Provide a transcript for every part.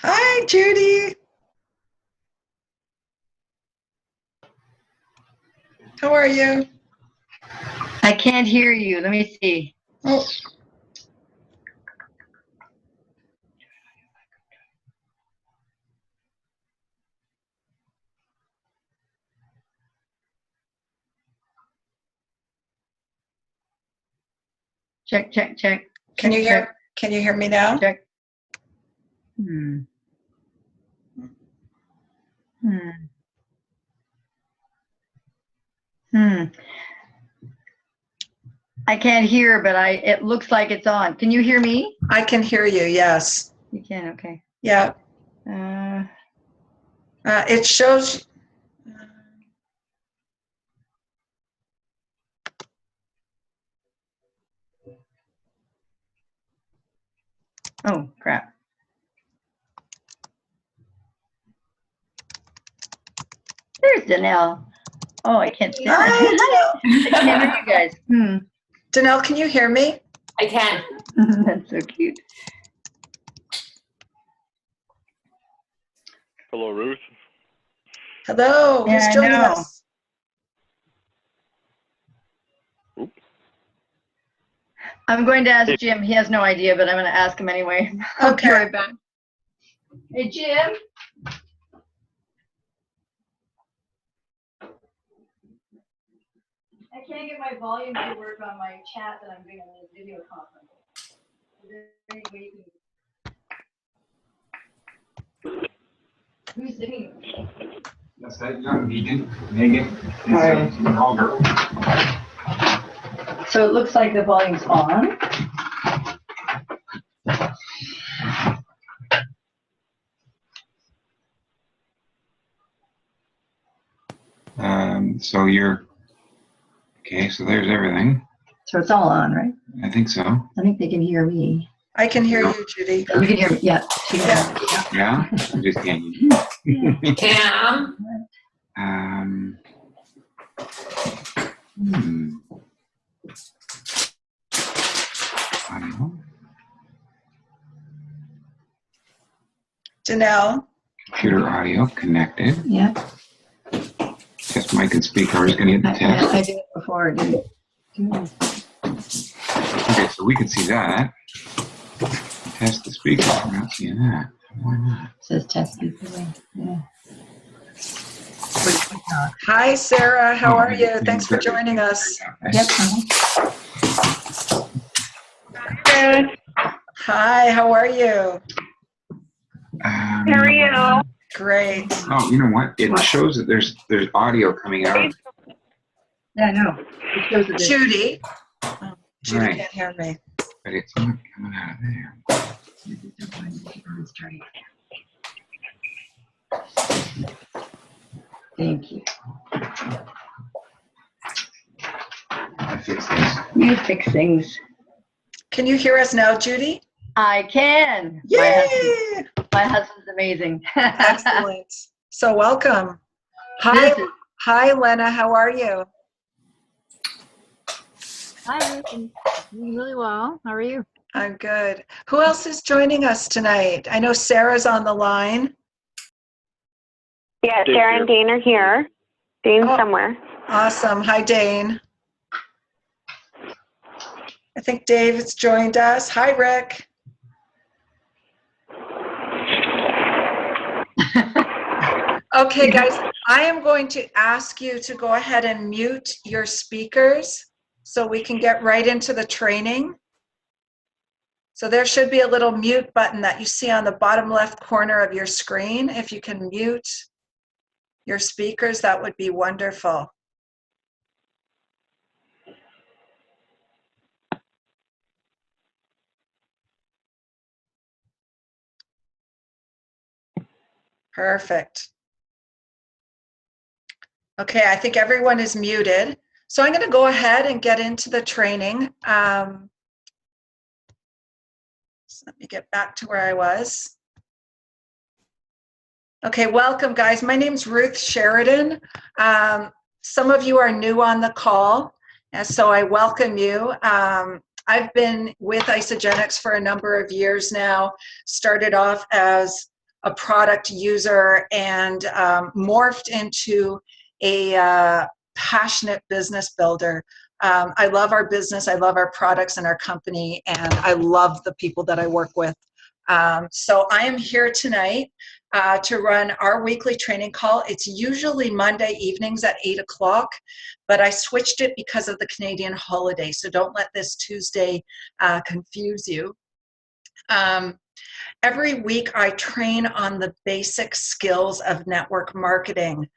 Hi, Judy. How are you? I can't hear you. Let me see. Oh, Check, check, check. can you check, hear me now? check? Hmm. Hmm. Hmm. I can't hear, but it looks like it's on. Can you hear me? I can hear you, yes. You can, okay. Yeah. It shows. Oh, crap. There's Danelle. Oh, I can't see her. Hi, I can't hear you guys. Danelle, can you hear me? I can. That's so cute. Hello, Ruth. Hello, who's Yeah, I joining know. us? Oops. I'm going to ask Jim. He has no idea, but I'm going to ask him anyway. I'll be Okay. right back. Hey, Jim. I can't get my volume to work on my chat that I'm doing on the video conference. Is there any way you can... Who's doing it? That's that young vegan, Megan. Right. So it looks like the volume's on. So you're okay. So there's everything. So it's all on, right? I think so. I think they can hear me. I can hear you, Judy. You can hear me, yeah. Yeah, I just can't hear you. Cam. I don't know. Danelle. Computer audio connected. Yeah. Test mic and speaker. We're just going to hit the test. I did it before. Okay, so we can see that. Test the speaker. We're not seeing that. Why not? It says test speaker. Yeah. Hi, Sarah. How are you? Thanks for joining us. Yep. Hi, how are you? How are you? Great. Oh, you know what? It shows that there's audio coming out. Yeah, I know. It shows that Judy. Oh, Judy Right. can't hear me. But it's not coming out of there. Thank you. I fixed this. You fix things. Can you hear us now, Judy? I can. Yay! My husband's amazing. Excellent. So welcome. Hi, hi, Lena. How are you? Hi, I'm doing really well. How are you? I'm good. Who else is joining us tonight? I know Sarah's on the line. Yeah, Dave Sarah here. and Dane are here. Dane's Oh. somewhere. Awesome. Hi, Dane. I think Dave's joined us. Hi, Rick. Okay, guys, I am going to ask you to go ahead and mute your speakers so we can get right into the training. So there should be a little mute button that you see on the bottom left corner of your screen. If you can mute your speakers, that would be wonderful. Perfect. Okay, I think everyone is muted. So I'm going to go ahead and get into the training. So let me get back to where I was. Okay, welcome, guys. My name's Ruth Sheridan. Some of you are new on the call, and so I welcome you. I've been with Isagenix for a number of years now. Started off as a product user and morphed into a passionate business builder. I love our business, I love our products and our company, and I love the people that I work with. So I am here tonight to run our weekly training call. It's usually Monday evenings at 8 o'clock, but I switched it because of the Canadian holiday, so don't let this Tuesday confuse you. Every week I train on the basic skills of network marketing.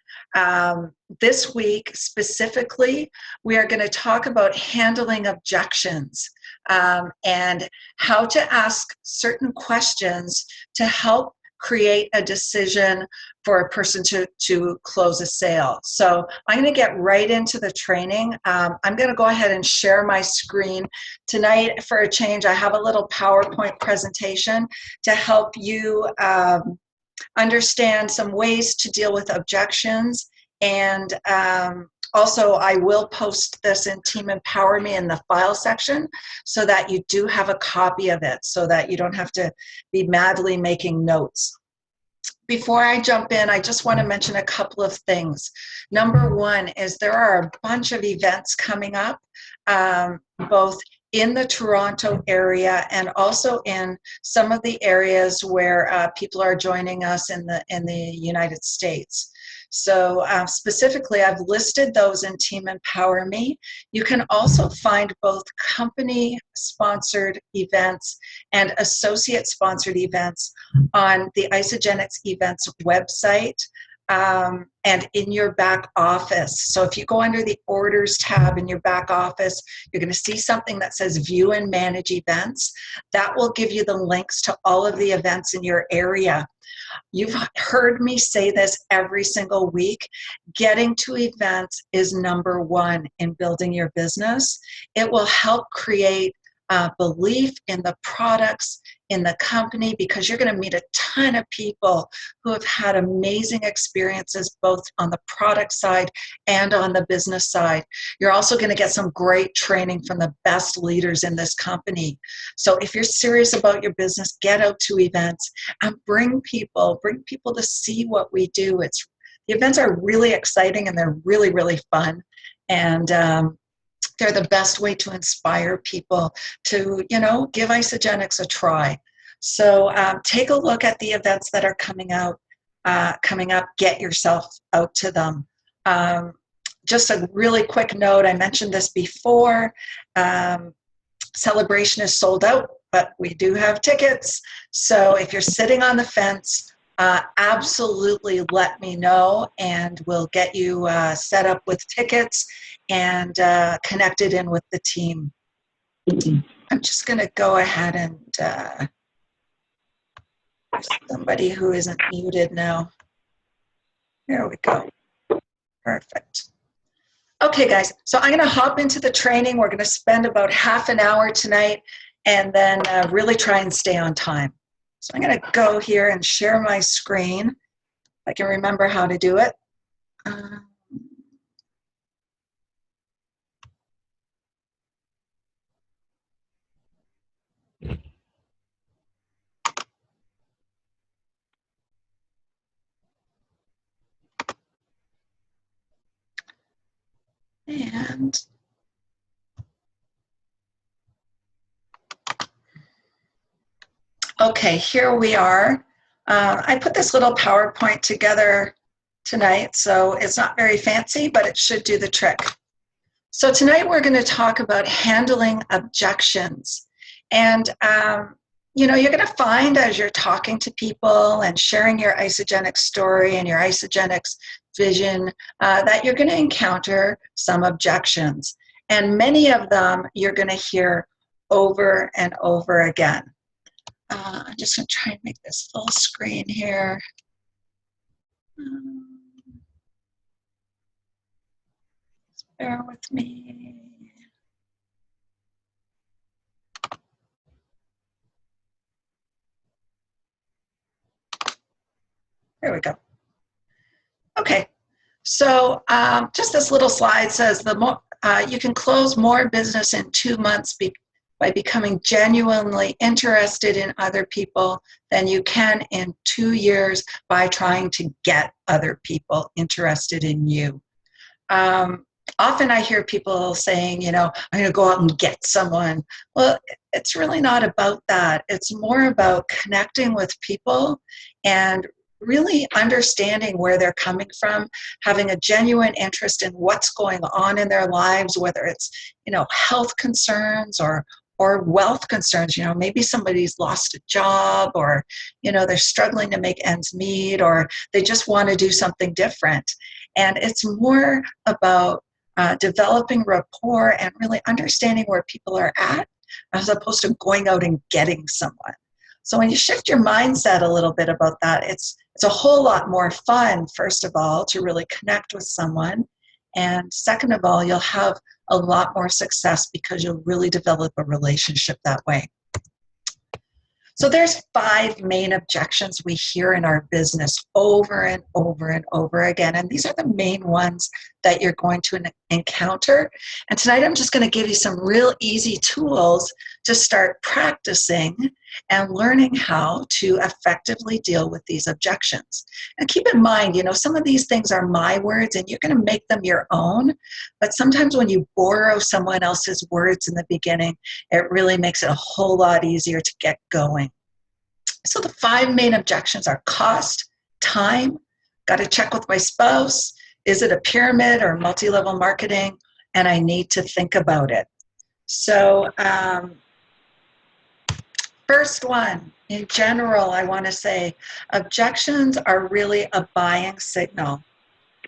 This week specifically, we are going to talk about handling objections and how to ask certain questions to help create a decision for a person to close a sale. So I'm going to get right into the training. I'm going to go ahead and share my screen. Tonight, for a change, I have a little PowerPoint presentation to help you understand some ways to deal with objections. And also, I will post this in Team Empower Me in the file section so that you do have a copy of it, so that you don't have to be madly making notes. Before I jump in, I just want to mention a couple of things. Number one is there are a bunch of events coming up, both in the Toronto area and also in some of the areas where people are joining us in the United States. So specifically, I've listed those in Team Empower Me. You can also find both company-sponsored events and associate-sponsored events on the Isagenix Events website and in your back office. So if you go under the Orders tab in your back office, you're going to see something that says View and Manage Events. That will give you the links to all of the events in your area. You've heard me say this every single week. Getting to events is number one in building your business. It will help create belief in the products, in the company, because you're going to meet a ton of people who have had amazing experiences both on the product side and on the business side. You're also going to get some great training from the best leaders in this company. So if you're serious about your business, get out to events and bring people to see what we do. The events are really exciting and they're really, really fun. And they're the best way to inspire people to, give Isagenix a try. So take a look at the events that are coming up. Get yourself out to them. Just a really quick note, I mentioned this before. Celebration is sold out, but we do have tickets. So if you're sitting on the fence, absolutely let me know and we'll get you set up with tickets and connected in with the team. I'm just going to go ahead and somebody who isn't muted now. There we go. Perfect. Okay, guys, so I'm going to hop into the training. We're going to spend about half an hour tonight and then really try and stay on time. So I'm going to go here and share my screen. I can remember how to do it. And okay, here we are. I put this little PowerPoint together tonight, so it's not very fancy, but it should do the trick. So tonight we're going to talk about handling objections. And, you're going to find as you're talking to people and sharing your Isagenix story and your Isagenix vision that you're going to encounter some objections. And many of them you're going to hear over and over again. I'm just going to try and make this full screen here. Bear with me. There we go. Okay, so just this little slide says you can close more business in 2 months by becoming genuinely interested in other people than you can in 2 years by trying to get other people interested in you. Often I hear people saying, I'm going to go out and get someone. Well, it's really not about that. It's more about connecting with people and really understanding where they're coming from, having a genuine interest in what's going on in their lives, whether it's, health concerns or wealth concerns. Maybe somebody's lost a job, or, they're struggling to make ends meet, or they just want to do something different. And it's more about developing rapport and really understanding where people are at, as opposed to going out and getting someone. So when you shift your mindset a little bit about that, it's a whole lot more fun, first of all, to really connect with someone. And second of all, you'll have a lot more success because you'll really develop a relationship that way. So there's 5 main objections we hear in our business over and over and over again. And these are the main ones that you're going to encounter. And tonight I'm just going to give you some real easy tools to start practicing and learning how to effectively deal with these objections. And keep in mind, some of these things are my words and you're going to make them your own. But sometimes when you borrow someone else's words in the beginning, it really makes it a whole lot easier to get going. So the 5 main objections are cost, time, got to check with my spouse, is it a pyramid or multi-level marketing, and I need to think about it. So first one, in general, I want to say objections are really a buying signal.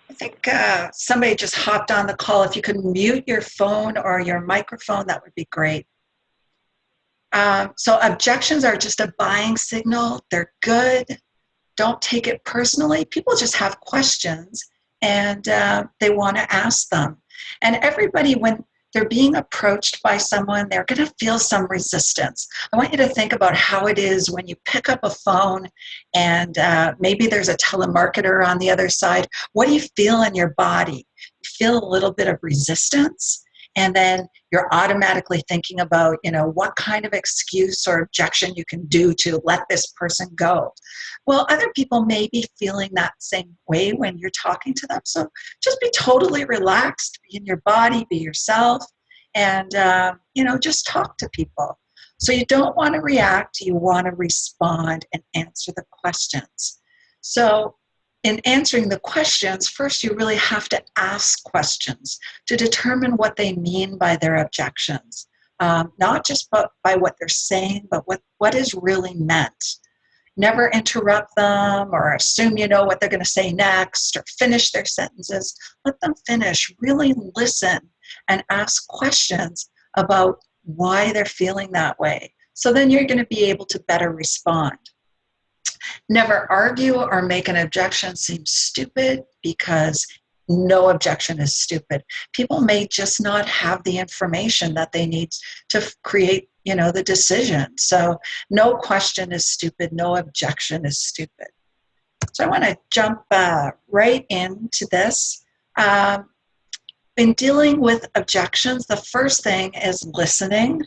I think somebody just hopped on the call. If you could mute your phone or your microphone, that would be great. So objections are just a buying signal. They're good. Don't take it personally. People just have questions and they want to ask them. And everybody, when they're being approached by someone, they're going to feel some resistance. I want you to think about how it is when you pick up a phone and maybe there's a telemarketer on the other side. What do you feel in your body? You feel a little bit of resistance, and then you're automatically thinking about, what kind of excuse or objection you can do to let this person go. Well, other people may be feeling that same way when you're talking to them. So just be totally relaxed, be in your body, be yourself, and, just talk to people. So you don't want to react, you want to respond and answer the questions. So in answering the questions, first you really have to ask questions to determine what they mean by their objections. Not just by what they're saying, but what is really meant. Never interrupt them or assume you know what they're going to say next or finish their sentences. Let them finish. Really listen and ask questions about why they're feeling that way. So then you're going to be able to better respond. Never argue or make an objection seem stupid, because no objection is stupid. People may just not have the information that they need to create, the decision. So no question is stupid, no objection is stupid. So I want to jump right into this. In dealing with objections, the first thing is listening.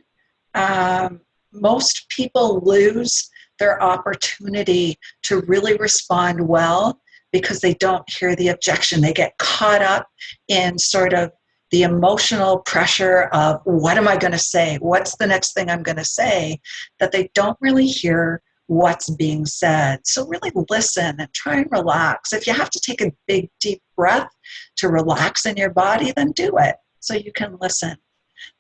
Most people lose their opportunity to really respond well because they don't hear the objection. They get caught up in sort of the emotional pressure of, what am I going to say? What's the next thing I'm going to say? That they don't really hear what's being said. So really listen and try and relax. If you have to take a big, deep breath to relax in your body, then do it so you can listen.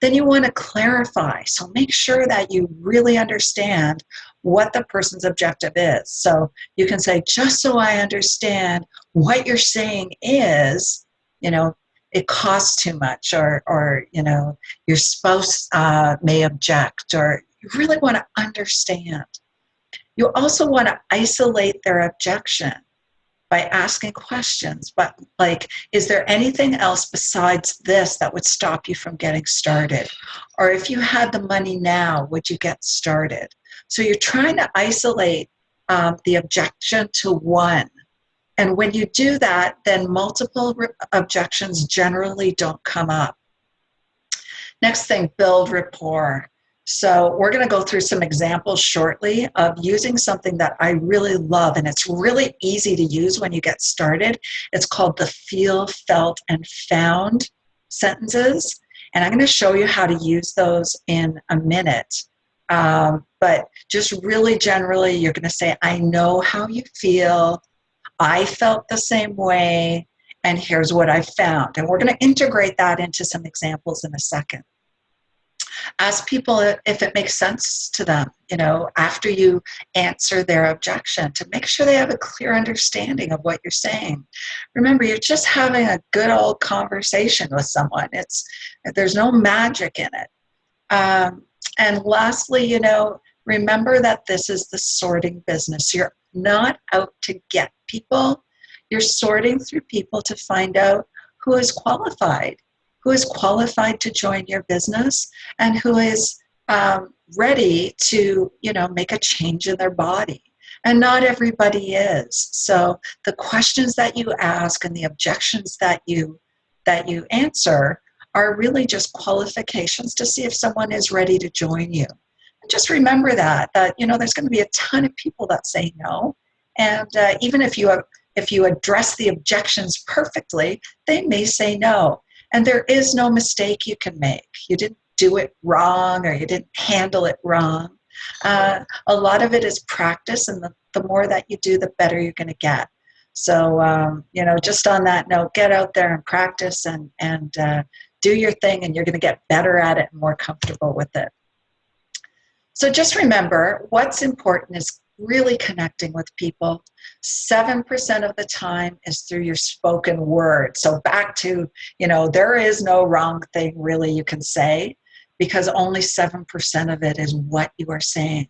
Then you want to clarify. So make sure that you really understand what the person's objective is. So you can say, just so I understand what you're saying is, it costs too much, or your spouse may object, or you really want to understand. You also want to isolate their objection by asking questions, but is there anything else besides this that would stop you from getting started? Or if you had the money now, would you get started? So you're trying to isolate the objection to one. And when you do that, then multiple objections generally don't come up. Next thing, build rapport. So we're going to go through some examples shortly of using something that I really love, and it's really easy to use when you get started. It's called the feel, felt, and found sentences, and I'm going to show you how to use those in a minute. But just really generally, you're going to say, I know how you feel, I felt the same way, and here's what I found. And we're going to integrate that into some examples in a second. Ask people if it makes sense to them, after you answer their objection, to make sure they have a clear understanding of what you're saying. Remember, you're just having a good old conversation with someone. There's no magic in it. And lastly, remember that this is the sorting business. You're not out to get people. You're sorting through people to find out who is qualified to join your business, and who is ready to, make a change in their body. And not everybody is. So the questions that you ask and the objections that you answer are really just qualifications to see if someone is ready to join you. And just remember that there's going to be a ton of people that say no. And even if you address the objections perfectly, they may say no. And there is no mistake you can make. You didn't do it wrong, or you didn't handle it wrong. A lot of it is practice, and the more that you do, the better you're going to get. So, just on that note, get out there and practice and do your thing, and you're going to get better at it and more comfortable with it. So just remember, what's important is really connecting with people. 7% of the time is through your spoken word. So back to, there is no wrong thing really you can say, because only 7% of it is what you are saying.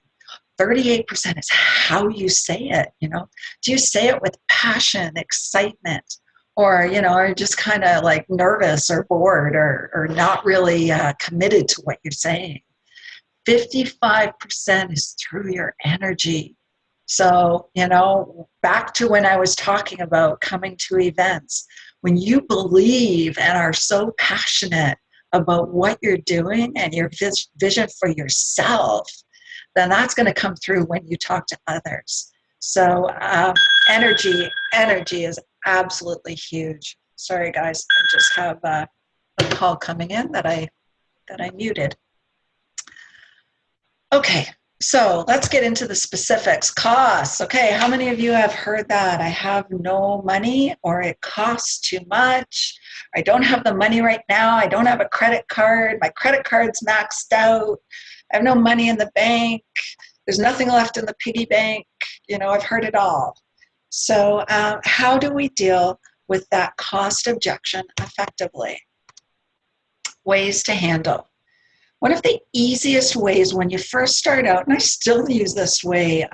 38% is how you say it. Do you say it with passion, excitement, or just kind of like nervous or bored, or not really committed to what you're saying? 55% is through your energy. So, back to when I was talking about coming to events, when you believe and are so passionate about what you're doing and your vision for yourself, then that's going to come through when you talk to others. So energy is absolutely huge. Sorry, guys, I just have a call coming in that I muted. Okay, so let's get into the specifics. Costs. Okay, how many of you have heard that? I have no money, or it costs too much. I don't have the money right now. I don't have a credit card. My credit card's maxed out. I have no money in the bank. There's nothing left in the piggy bank. I've heard it all. So how do we deal with that cost objection effectively? Ways to handle. One of the easiest ways when you first start out, and I still use this way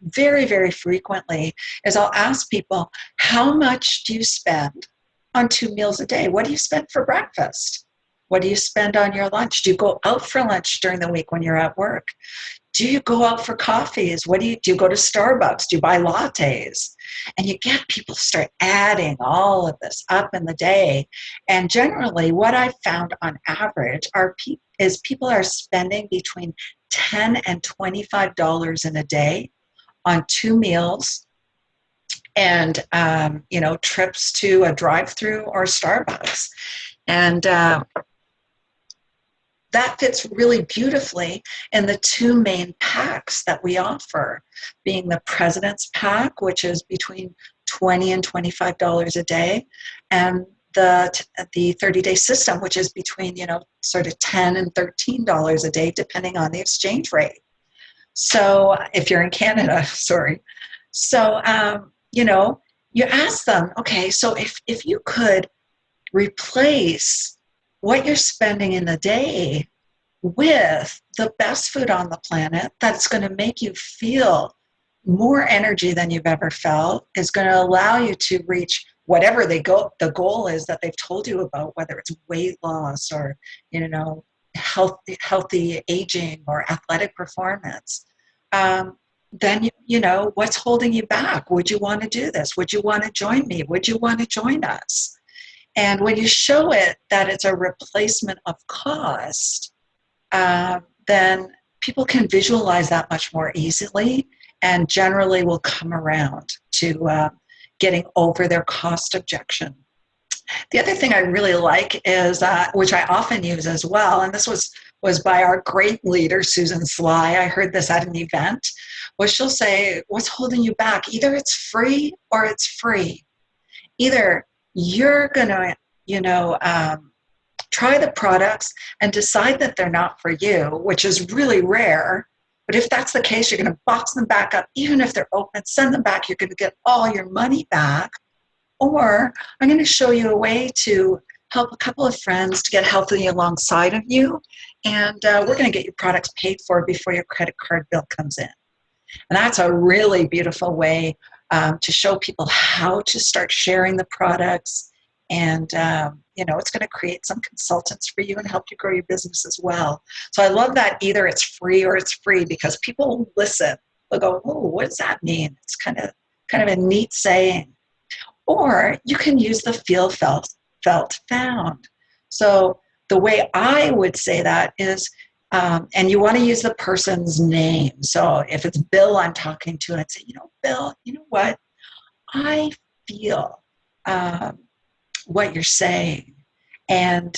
very, very frequently, is I'll ask people, how much do you spend on 2 meals a day? What do you spend for breakfast? What do you spend on your lunch? Do you go out for lunch during the week when you're at work? Do you go out for coffees? Do you go to Starbucks? Do you buy lattes? And you get people to start adding all of this up in the day. And generally, what I've found on average is people are spending between $10 and $25 in a day on 2 meals and, trips to a drive-through or Starbucks. And that fits really beautifully in the 2 main packs that we offer, being the President's Pack, which is between $20 and $25 a day, and the 30-day system, which is between, sort of $10 and $13 a day, depending on the exchange rate. So if you're in Canada, sorry. So, you ask them, okay, so if you could replace what you're spending in the day with the best food on the planet, that's going to make you feel more energy than you've ever felt, is going to allow you to reach whatever the goal is that they've told you about, whether it's weight loss or, healthy aging or athletic performance, then, what's holding you back? Would you want to do this? Would you want to join me? Would you want to join us? And when you show it that it's a replacement of cost, then people can visualize that much more easily and generally will come around to getting over their cost objection. The other thing I really like is, which I often use as well, and this was by our great leader, Susan Sly. I heard this at an event, was she'll say, what's holding you back? Either it's free or it's free. Either you're going to, try the products and decide that they're not for you, which is really rare. But if that's the case, you're going to box them back up. Even if they're open, send them back. You're going to get all your money back. Or I'm going to show you a way to help a couple of friends to get healthy alongside of you. And we're going to get your products paid for before your credit card bill comes in. And that's a really beautiful way to show people how to start sharing the products. And, it's going to create some consultants for you and help you grow your business as well. So I love that either it's free or it's free, because people will listen. They'll go, oh, what does that mean? It's kind of a neat saying. Or you can use the feel, felt, found. So the way I would say that is, and you want to use the person's name. So if it's Bill I'm talking to, I'd say, Bill, you know what? I feel what you're saying. And,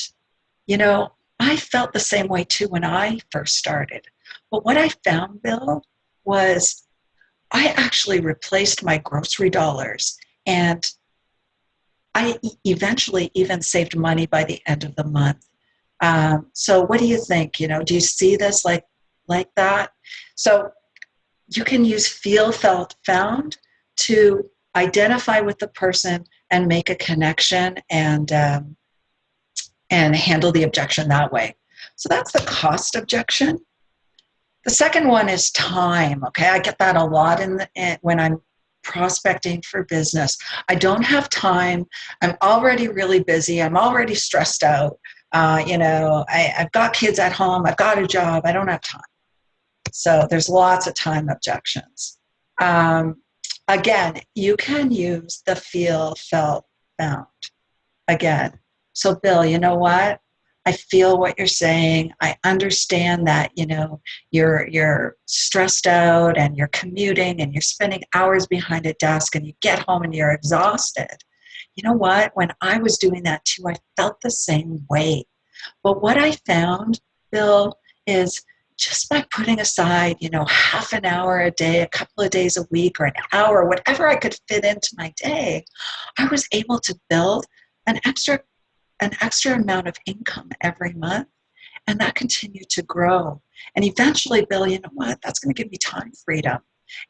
I felt the same way too when I first started. But what I found, Bill, was I actually replaced my grocery dollars, and I eventually even saved money by the end of the month. So what do you think? Do you see this like that? So you can use feel, felt, found to identify with the person and make a connection and handle the objection that way. So that's the cost objection. The second one is time. Okay, I get that a lot when I'm prospecting for business. I don't have time. I'm already really busy. I'm already stressed out. I've got kids at home. I've got a job. I don't have time. So there's lots of time objections. Again, you can use the feel, felt, found. Again. So Bill, you know what? I feel what you're saying. I understand that, you're stressed out and you're commuting and you're spending hours behind a desk and you get home and you're exhausted. You know what? When I was doing that too, I felt the same way. But what I found, Bill, is just by putting aside, half an hour a day, a couple of days a week, or an hour, whatever I could fit into my day, I was able to build an extra amount of income every month, and that continued to grow. And eventually, Bill, you know what? That's going to give me time freedom.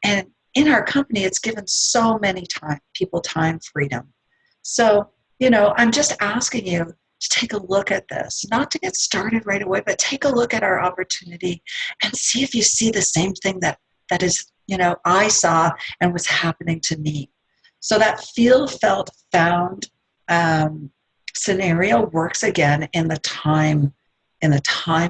And in our company, it's given so many people time freedom. So, I'm just asking you to take a look at this, not to get started right away, but take a look at our opportunity and see if you see the same thing that is, I saw and was happening to me. So that feel, felt, found scenario works again in the time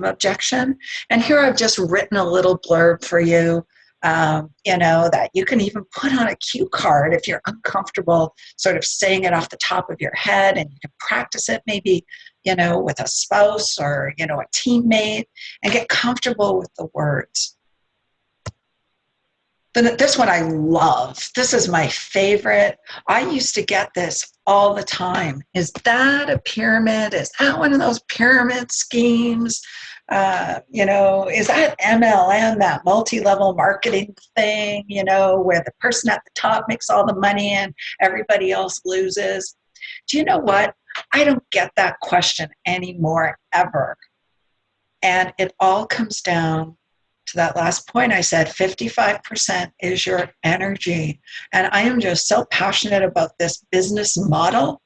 objection. And here I've just written a little blurb for you, that you can even put on a cue card if you're uncomfortable sort of saying it off the top of your head, and you can practice it maybe, with a spouse or, a teammate, and get comfortable with the words. Then this one I love. This is my favorite. I used to get this all the time. Is that a pyramid? Is that one of those pyramid schemes? Is that MLM, that multi-level marketing thing, where the person at the top makes all the money and everybody else loses? Do you know what? I don't get that question anymore, ever. And it all comes down to that last point I said, 55% is your energy. And I am just so passionate about this business model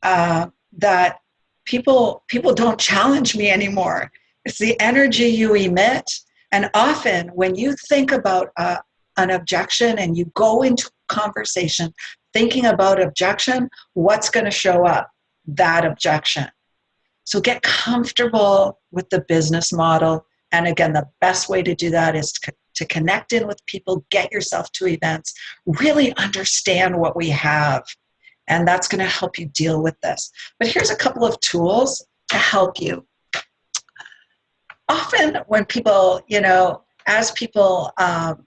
that people don't challenge me anymore. It's the energy you emit. And often when you think about an objection and you go into conversation thinking about objection, what's going to show up? That objection. So get comfortable with the business model. And again, the best way to do that is to connect in with people, get yourself to events, really understand what we have. And that's going to help you deal with this. But here's a couple of tools to help you. Often often when people, as people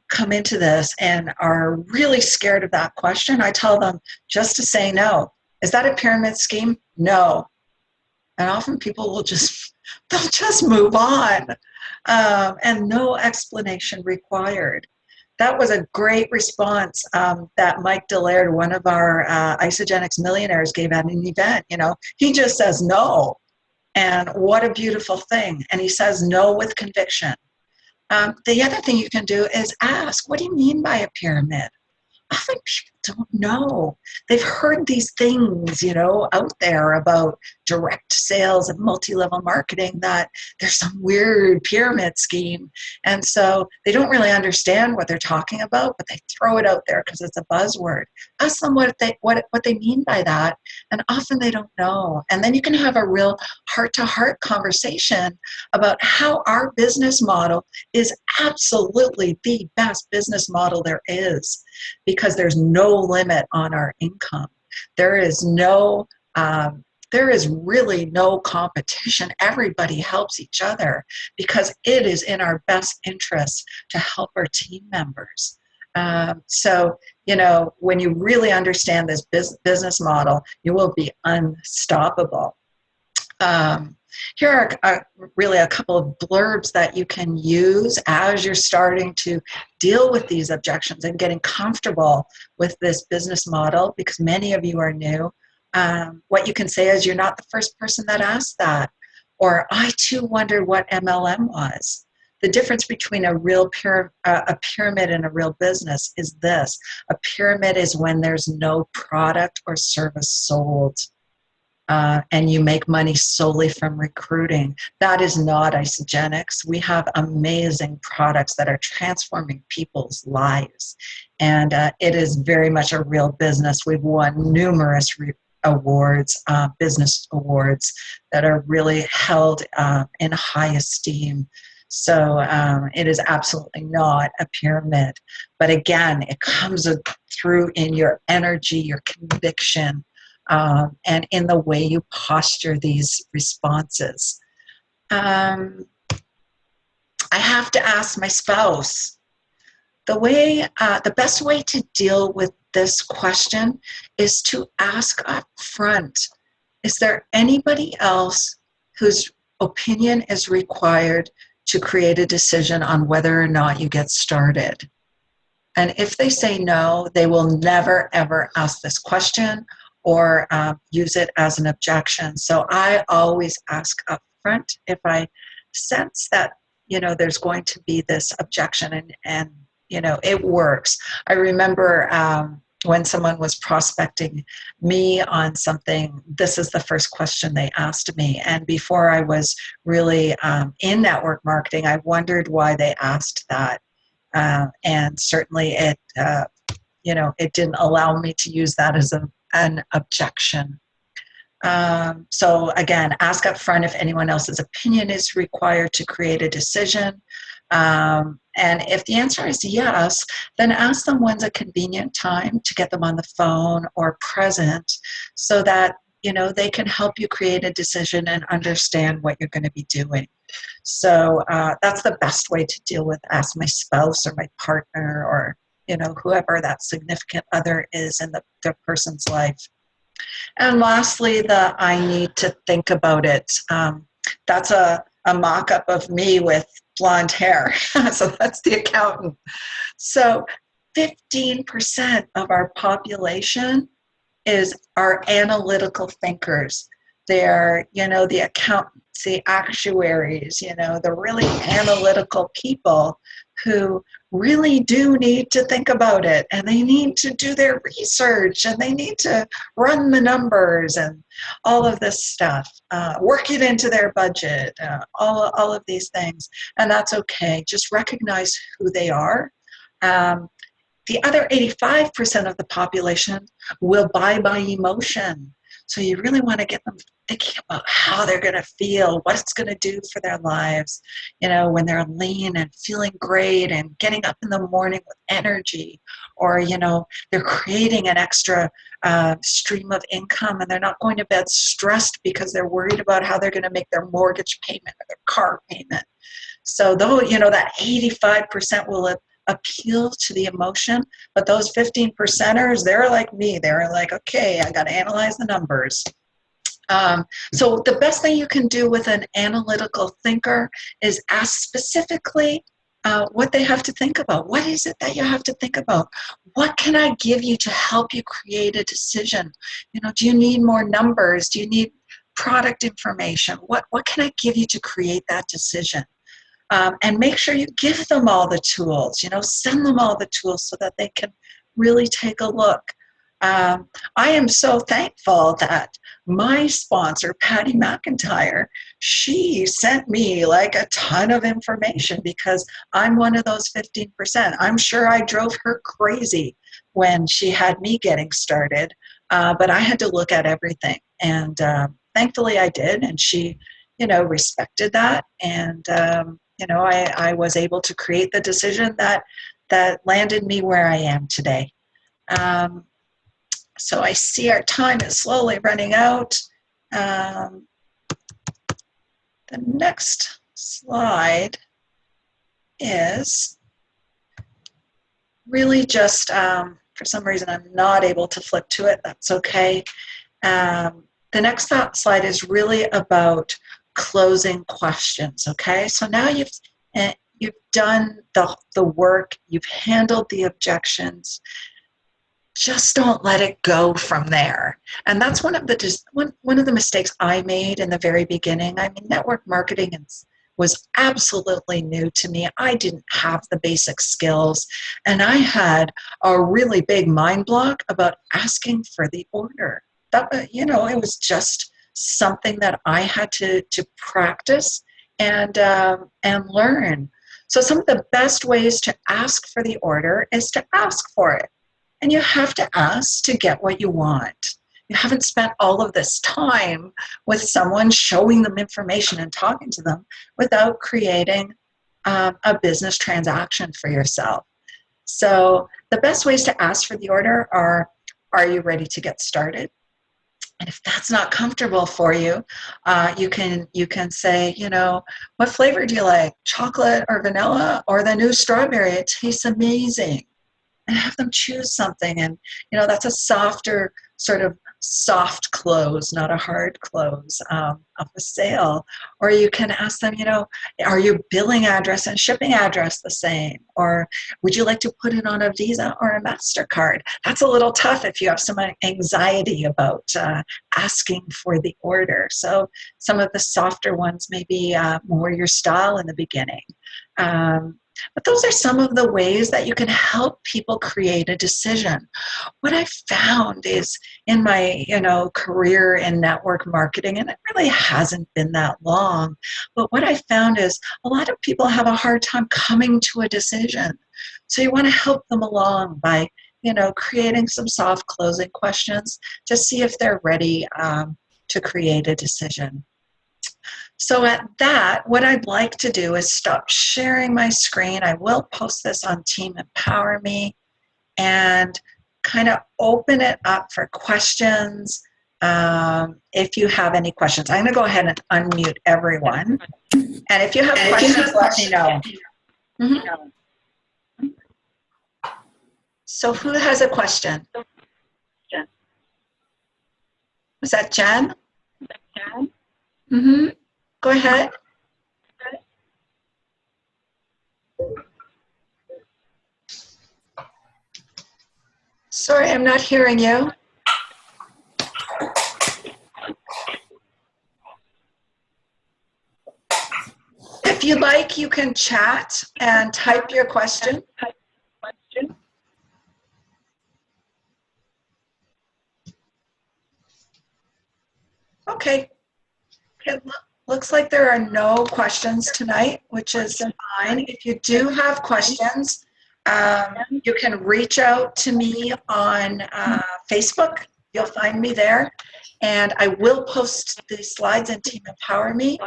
come into this and are really scared of that question, I tell them just to say no. Is that a pyramid scheme? No. And often people will they'll just move on, and no explanation required. That was a great response that Mike Delaird, one of our Isagenix millionaires, gave at an event. He just says no. And what a beautiful thing. And he says no with conviction. The other thing you can do is ask, what do you mean by a pyramid? Often people don't know. They've heard these things, out there about direct sales and multi-level marketing, that there's some weird pyramid scheme. And so they don't really understand what they're talking about, but they throw it out there because it's a buzzword. Ask them what they mean by that. And often they don't know. And then you can have a real heart-to-heart conversation about how our business model is absolutely the best business model there is, because there's no limit on our income. There is really no competition. Everybody helps each other because it is in our best interest to help our team members. So, when you really understand this business model, you will be unstoppable. Here are really a couple of blurbs that you can use as you're starting to deal with these objections and getting comfortable with this business model, because many of you are new. What you can say is, you're not the first person that asked that. Or, I too wondered what MLM was. The difference between a pyramid and a real business is this. A pyramid is when there's no product or service sold. And you make money solely from recruiting. That is not Isagenix. We have amazing products that are transforming people's lives. And it is very much a real business. We've won numerous awards, business awards, that are really held in high esteem. So it is absolutely not a pyramid. But again, it comes through in your energy, your conviction, and in the way you posture these responses. I have to ask my spouse. The best way to deal with this question is to ask up front, is there anybody else whose opinion is required to create a decision on whether or not you get started? And if they say no, they will never, ever ask this question or use it as an objection. So I always ask up front if I sense that, there's going to be this objection, and it works. I remember when someone was prospecting me on something, this is the first question they asked me. And before I was really in network marketing, I wondered why they asked that. And certainly it didn't allow me to use that as an objection. So again, ask up front if anyone else's opinion is required to create a decision. And if the answer is yes, then ask them when's a convenient time to get them on the phone or present, so that they can help you create a decision and understand what you're going to be doing. So that's the best way to deal with ask my spouse or my partner or whoever that significant other is in the person's life. And lastly, I need to think about it. That's a mock-up of me with blonde hair. So that's the accountant. So 15% of our population are analytical thinkers. They're, the accountants, the actuaries, the really analytical people who really do need to think about it, and they need to do their research, and they need to run the numbers and all of this stuff, work it into their budget, all of these things. And that's okay. Just recognize who they are. The other 85% of the population will buy by emotion. So you really want to get them thinking about how they're going to feel, what it's going to do for their lives, when they're lean and feeling great and getting up in the morning with energy, or, they're creating an extra stream of income, and they're not going to bed stressed because they're worried about how they're going to make their mortgage payment or their car payment. So though, that 85% will appeal to the emotion, but those 15%ers, they're like me. They're like, okay, I got to analyze the numbers. So the best thing you can do with an analytical thinker is ask specifically what they have to think about. What is it that you have to think about? What can I give you to help you create a decision? Do you need more numbers? Do you need product information? What can I give you to create that decision? And make sure you give them all the tools, send them all the tools so that they can really take a look. I am so thankful that my sponsor, Patty McIntyre, she sent me like a ton of information because I'm one of those 15%. I'm sure I drove her crazy when she had me getting started, but I had to look at everything. And thankfully I did, and she, respected that. And, I was able to create the decision that landed me where I am today. So I see our time is slowly running out. The next slide is really just, for some reason I'm not able to flip to it, that's okay. The next slide is really about closing questions, okay? So now you've done the work, you've handled the objections. Just don't let it go from there. And that's one of the mistakes I made in the very beginning. I mean, network marketing was absolutely new to me. I didn't have the basic skills, and I had a really big mind block about asking for the order. That, it was just something that I had to practice and learn. So some of the best ways to ask for the order is to ask for it. And you have to ask to get what you want. You haven't spent all of this time with someone showing them information and talking to them without creating a business transaction for yourself. So the best ways to ask for the order are you ready to get started? And if that's not comfortable for you, you can say, what flavor do you like? Chocolate or vanilla or the new strawberry? It tastes amazing. And have them choose something. And, that's a softer sort of soft close, not a hard close of the sale. Or you can ask them, are your billing address and shipping address the same? Or would you like to put it on a Visa or a MasterCard? That's a little tough if you have some anxiety about asking for the order. So some of the softer ones may be more your style in the beginning. But those are some of the ways that you can help people create a decision. What I found is in my, career in network marketing, and it really hasn't been that long, but what I found is a lot of people have a hard time coming to a decision. So you want to help them along by, creating some soft closing questions to see if they're ready to create a decision. So at that, what I'd like to do is stop sharing my screen. I will post this on Team Empower Me and kind of open it up for questions if you have any questions. I'm going to go ahead and unmute everyone. And if you have questions, let me know. Mm-hmm. So who has a question? Was that Jen? Mm-hmm. Go ahead. Sorry, I'm not hearing you. If you like, you can chat and type your question. Okay. Looks like there are no questions tonight, which is fine. If you do have questions, you can reach out to me on Facebook. You'll find me there. And I will post the slides in Team Empower Me.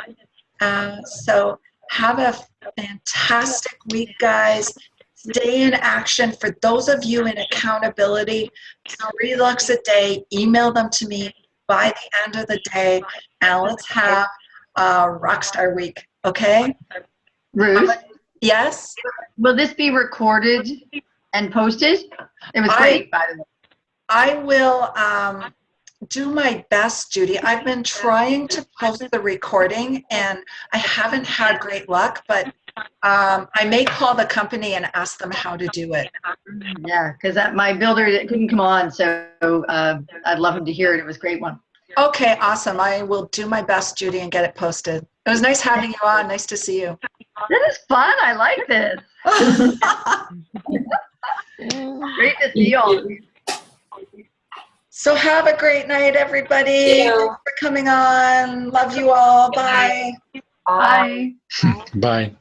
So have a fantastic week, guys. Stay in action. For those of you in accountability, 3 looks a day, email them to me by the end of the day. And let's have Rockstar Week, okay? Ruth, Yes? will this be recorded and posted? It was I- great, by the way. I will do my best, Judy. I've been trying to post the recording and I haven't had great luck, but I may call the company and ask them how to do it. Yeah, because my builder couldn't come on, so I'd love him to hear it. It was a great one. Okay, awesome. I will do my best, Judy, and get it posted. It was nice having you on. Nice to see you. This is fun. I like this. Great to see you all. So have a great night, everybody. Thanks for coming on. Love you all. Bye. Bye. Bye.